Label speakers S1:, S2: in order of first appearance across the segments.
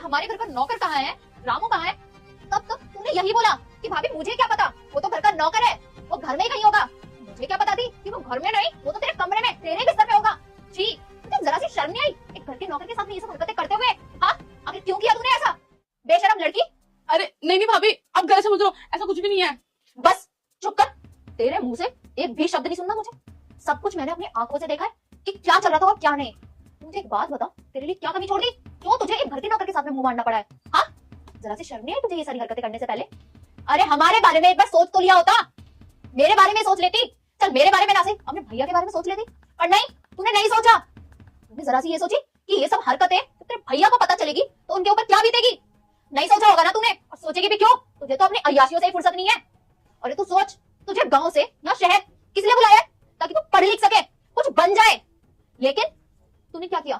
S1: हमारे घर का नौकर कहाँ है, रामू कहाँ है? तब तो तूने यही बोला कि भाभी मुझे क्या पता, वो तो घर का नौकर है, वो घर में ही कहीं होगा। मुझे क्या पता थी कि वो घर में नहीं, वो तो तेरे कमरे में, तेरे बिस्तर पे होगा। जी, तुझे जरा सी शर्म नहीं आई एक घर के नौकर के साथ में ये सब हरकतें करते हुए? हाँ, आखिर क्यों किया तूने ऐसा, बेशरम लड़की?
S2: अरे नहीं नहीं भाभी, आप गलत समझ रहे हो, ऐसा कुछ भी नहीं है।
S1: बस चुप कर, तेरे मुंह से एक भी शब्द नहीं सुनना मुझे। सब कुछ मैंने अपनी आंखों से देखा है कि क्या चल रहा था और क्या नहीं। मुझे एक बात बता, तेरे लिए क्या कमी छोड़ दी जो तुझे एक घर के नौकर के साथ में मुंह मारना पड़ा है? हाँ, जरा सी शर्म नहीं आई तुझे ये सारी हरकतें करने से पहले? अरे हमारे बारे में एक बार सोच तो लिया होता, मेरे बारे में सोच लेती। चल मेरे बारे में ना, सिर्फ अपने भैया के बारे में सोच लेती, पर नहीं, तूने नहीं सोचा। तूने जरा सी ये सोची कि ये सब हरकतें तो तेरे भैया को पता चलेगी तो उनके ऊपर क्या बीतेगी? नहीं सोचा होगा ना तूने, और सोचेगी भी क्यों? तुझे तो अपनी अय्याशियों से ही फुर्सत नहीं है। अरे तू सोच, तुझे गांव से या शहर किस लिए बुलाया है? ताकि तू पढ़ लिख सके, कुछ बन जाए। लेकिन तूने क्या किया?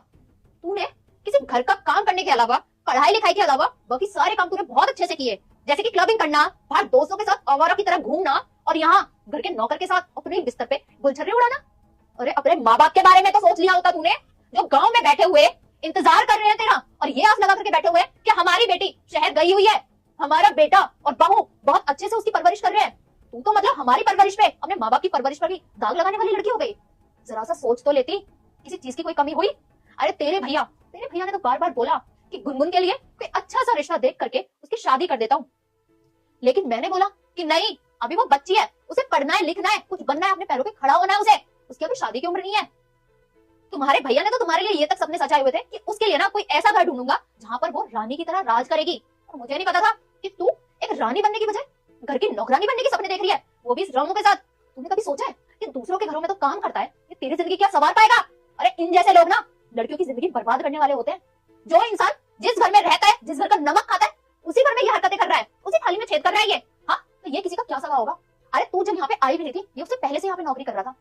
S1: तूने किसी घर का काम करने के अलावा, पढ़ाई लिखाई के अलावा बाकी सारे काम तूने बहुत अच्छे से किए, जैसे कि क्लबिंग करना, बाहर दोस्तों के साथ आवारा की तरह घूमना, और यहाँ घर के नौकर के साथ अपने बिस्तर पे गुलछर्रे उड़ाना। अरे अपने माँ बाप के बारे में तो सोच लिया होता तूने, जो गांव में बैठे हुए इंतजार कर रहे हैं तेरा, और ये आस लगा करके बैठे हुए हैं कि हमारी बेटी शहर गई हुई है, हमारा बेटा और बहू बहुत अच्छे से उसकी परवरिश कर रहे हैं। तू तो मतलब हमारी परवरिश पे, अपने माँ बाप की परवरिश पर भी दाग लगाने वाली लड़की हो गई। जरा सा सोच तो लेती, किसी चीज की कोई कमी हुई? अरे तेरे भैया ने तो बार बार बोला कि गुनगुन के लिए कोई अच्छा सा रिश्ता देख करके उसकी शादी कर देता हूँ, लेकिन मैंने बोला कि नहीं, अभी वो बच्ची है, उसे पढ़ना है, लिखना है, कुछ बनना है, अपने पैरों पे खड़ा होना है उसे, उसकी अभी शादी की उम्र नहीं है। तुम्हारे भैया ने तो तुम्हारे लिए ये तक सपने सजाए हुए थे कि उसके लिए ना कोई ऐसा घर ढूंढूंगा जहां पर वो रानी की तरह राज करेगी, और मुझे नहीं पता था कि तू एक रानी बनने की बजाय घर की नौकरानी बनने के सपने देख रही है, वो भी इस रामू के साथ। तूने कभी सोचा है कि दूसरों के घरों में तो काम करता है, ये तेरी जिंदगी क्या सवार पाएगा? अरे इन जैसे लोग ना लड़कियों की जिंदगी बर्बाद करने वाले होते हैं। जो इंसान जिस घर में रहता है, जिस घर का नमक खाता है, उसी घर में ये हरकतें कर रहा है, उसी थाली में छेद कर रहा है ये। हाँ, तो ये किसी का क्या सगा होगा? अरे तू जब यहाँ पे आई भी नहीं थी, ये उससे पहले से यहाँ पे नौकरी कर रहा था,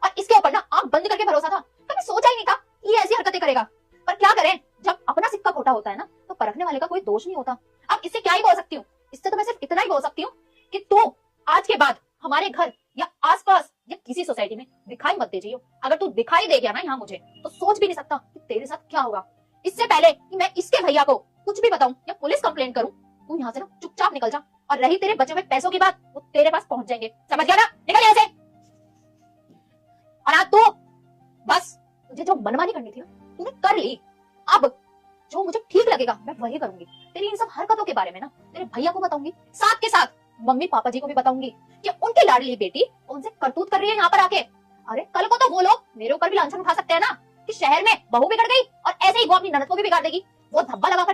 S1: और इसके ऊपर ना आंख बंद करके भरोसा था। कभी सोचा ही नहीं था कि ये ऐसी हरकतें करेगा। पर क्या करें, जब अपना सिक्का खोटा होता है ना, तो परखने वाले का कोई दोष नहीं होता। अब इससे क्या ही बोल सकती हूँ? इससे तो मैं सिर्फ इतना ही बोल सकती हूँ कि तू आज के बाद हमारे घर या आसपास या किसी सोसाइटी में दिखाई मत दे जाइयो। अगर तू दिखाई दे गया ना यहाँ मुझे, तो सोच भी नहीं सकता कि तेरे साथ क्या होगा। इससे पहले कि मैं इसके भैया को कुछ भी बताऊं या पुलिस कंप्लेंट करूं, तू यहाँ से ना चुपचाप निकल जा। और रही तेरे बचे हुए पैसों की बात, वो तेरे पास पहुंच जाएंगे, समझ गया ना? निकल यहाँ से। और आज तू बस, तुझे जो मनमानी करनी थी ना, तूने कर ली। अब जो मुझे ठीक लगेगा मैं वही करूंगी। तेरी इन सब हरकतों के बारे में ना तेरे भैया को बताऊंगी, साथ के साथ मम्मी पापा जी को भी बताऊंगी कि उनकी लाडली बेटी कौन से करतूत कर रही है यहाँ पर आके। अरे कल को तो वो लोग मेरे ऊपर भी लांछन उठा सकते हैं ना कि शहर में बहू बिगड़ गई, और ऐसे ही वो अपनी ननद को भी बिगाड़ देगी। वो धब्बा लगाकर